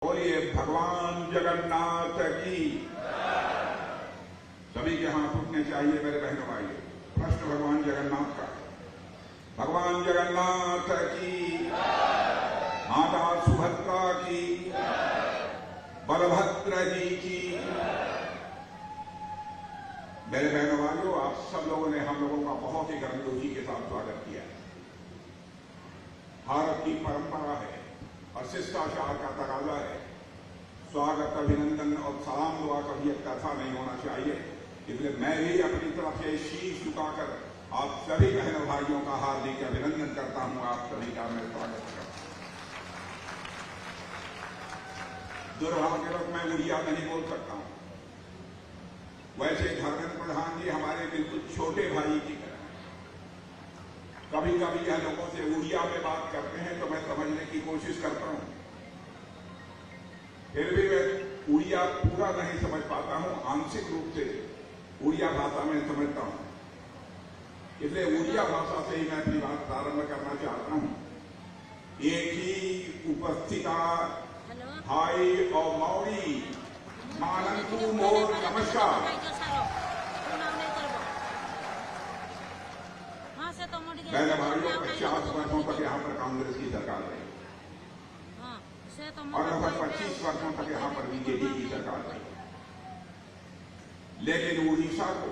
बोलिए भगवान जगन्नाथ की। सभी के हाथ उठने चाहिए मेरे बहनों भाइयों। प्रश्न भगवान जगन्नाथ का है। भगवान जगन्नाथ की, माता सुभद्रा की, बलभद्र जी की। मेरे बहनों भाइयों, आप सब लोगों ने हम लोगों का बहुत ही गर्मजोशी के साथ स्वागत किया है। भारत की परंपरा है और शिष्टाचार का तकाजा है। स्वागत, अभिनंदन और सलाम दुआ कभी एक कथा नहीं होना चाहिए। इसलिए मैं भी अपनी तरफ से शीश झुकाकर आप सभी बहनों भाइयों का हार्दिक अभिनंदन करता हूं। आप सभी का मैं स्वागत करता हूं। दुर्भाग्यवश मैं उड़िया नहीं बोल सकता हूं। वैसे धर्मेंद्र प्रधान जी हमारे बिल्कुल छोटे भाई की तरह। कभी कभी यह लोगों से उड़िया में बात करते हैं तो मैं समझने की कोशिश करता हूं, फिर भी मैं उड़िया पूरा नहीं समझ पाता हूं। आंशिक रूप से उड़िया भाषा में समझता हूं। इसलिए उड़िया भाषा से ही मैं अपनी बात प्रारंभ करना चाहता हूं। एक ही उपस्थिता भाई और मौरी मानंतु मोर नमस्कार। मैंने भाइयों 50 वर्षों तक यहाँ पर कांग्रेस की सरकार रही और लगभग 25 वर्षों तक यहाँ पर बीजेपी की सरकार रही। लेकिन उड़ीसा को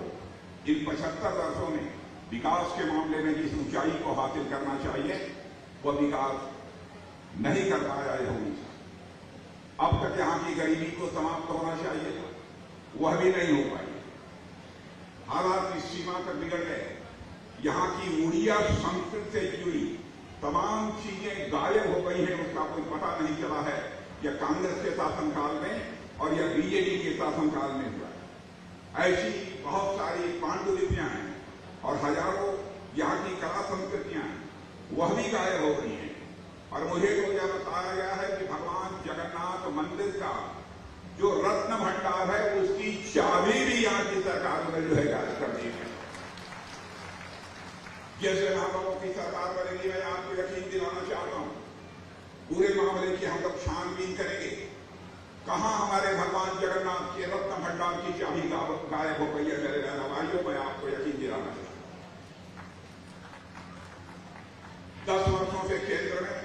इन 75 वर्षों में विकास के मामले में जिस ऊंचाई को हासिल करना चाहिए वह विकास नहीं कर पाया है उड़ीसा। अब तक यहाँ की गरीबी को समाप्त होना चाहिए था, वह भी नहीं हो पाई। हालात इस सीमा तक बिगड़ गए। यहाँ की उड़िया संस्कृति से जुड़ी तमाम चीजें गायब हो गई हैं। उसका कोई पता नहीं चला है। यह कांग्रेस के शासनकाल में और यह बीजेपी के शासनकाल में हुआ। ऐसी बहुत सारी पांडुलिपियां हैं और हजारों यहाँ की कला संस्कृतियां हैं, वह भी गायब हो गई हैं। और मुझे तो यह बताया गया है कि भगवान जगन्नाथ मंदिर का जो रत्न भंडार है उसकी चाबी भी यहाँ की सरकार में जो है गायब कर दी है। जैसे हम लोगों की सरकार बनेगी, मैं आपको यकीन दिलाना चाहता हूं, पूरे मामले की हम लोग छानबीन करेंगे। कहां हमारे भगवान जगन्नाथ के रत्न भंडार की चाबी गायब हो गई है मेरे बहनों भाइयों, मैं आपको यकीन दिलाना चाहता हूं। 10 वर्षों से केंद्र में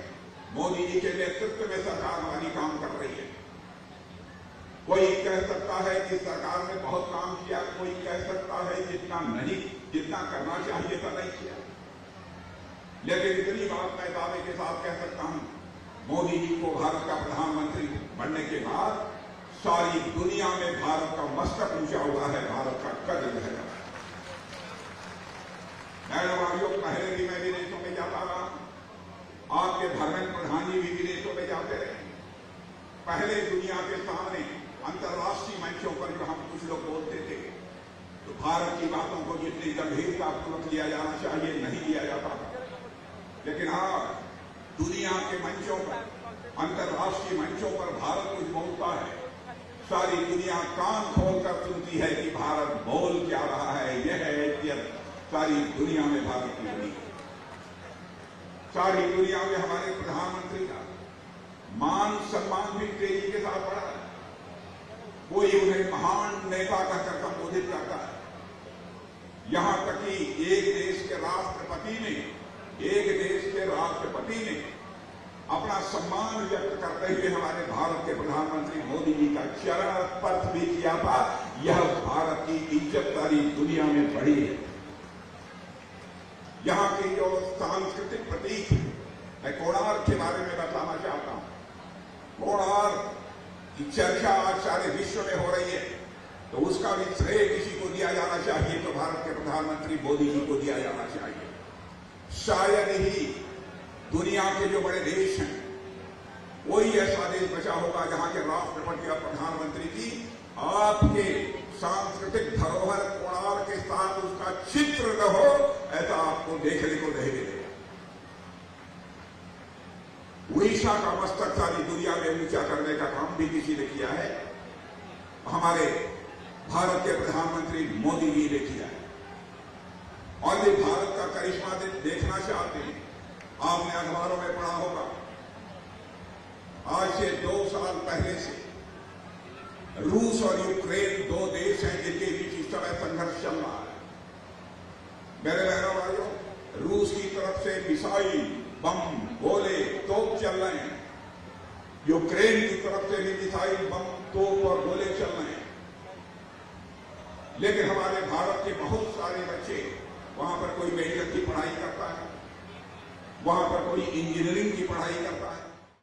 मोदी जी के नेतृत्व में सरकार हमारी काम कर रही है। कोई कह सकता है कि सरकार ने बहुत काम किया, कोई कह सकता है जितना करना चाहिए था नहीं किया। लेकिन इतनी बात मैं दावे के साथ कह सकता हूं, मोदी जी को भारत का प्रधानमंत्री बनने के बाद सारी दुनिया में भारत का मस्तक ऊंचा हुआ है, भारत का कद रहेगा। मेरे भाइयों, पहले भी मैं विदेशों में जाता रहा, आपके धर्मेंद्र प्रधान जी भी विदेशों में जाते रहे। पहले दुनिया के सामने अंतर्राष्ट्रीय मंचों पर जो हम कुछ लोग बोलते थे तो भारत की बातों को जितनी गंभीरतापूर्वक लिया जाना चाहिए नहीं लिया जाता था। लेकिन आज दुनिया के मंचों पर, अंतर्राष्ट्रीय मंचों पर भारत कुछ बोलता है, सारी दुनिया कान खोलकर सुनती है कि भारत बोल क्या रहा है। यह हैसियत सारी दुनिया में भारत की बनी है। सारी दुनिया में हमारे प्रधानमंत्री का मान सम्मान भी तेजी के साथ बढ़ा है। कोई उन्हें महान नेता कहकर संबोधित करता है। यहां तक कि एक देश के राष्ट्रपति ने अपना सम्मान व्यक्त करते हुए हमारे भारत के प्रधानमंत्री मोदी जी का चरण स्पर्श भी किया था। यह भारत की इज्जत सारी दुनिया में बढ़ी है। यहां के जो सांस्कृतिक प्रतीक है, मैं कोणार्क के बारे में बताना चाहता हूं। कोणार्क की चर्चा आज सारे विश्व में हो रही है, तो उसका भी श्रेय किसी को दिया जाना चाहिए तो भारत के प्रधानमंत्री मोदी जी को दिया जाना चाहिए। शायद ही दुनिया के जो बड़े देश हैं कोई ऐसा देश बचा होगा जहां के राष्ट्रपति और प्रधानमंत्री की आपके सांस्कृतिक धरोहर कोणार्क के साथ उसका चित्र न हो, ऐसा आपको देखने को नहीं मिलेगा। उड़ीसा का मस्तक सारी दुनिया में ऊंचा करने का काम भी किसी ने किया है, हमारे भारत के प्रधानमंत्री मोदी जी ने किया है। और वे भारत का करिश्मा देखना चाहते हैं। आपने अखबारों में पढ़ा होगा आज से 2 साल पहले से रूस और यूक्रेन 2 देश हैं जिनके बीच इस समय संघर्ष चल रहा है। मेरे बहनों भाइयों, रूस की तरफ से मिसाइल, बम, गोले, तोप चल रहे हैं। यूक्रेन की तरफ से भी मिसाइल, बम, तोप और गोले चल रहे हैं। लेकिन हमारे भारत के बहुत सारे बच्चे, वहां पर कोई मेडिकल की पढ़ाई करता है, वहां पर कोई इंजीनियरिंग की पढ़ाई करता है,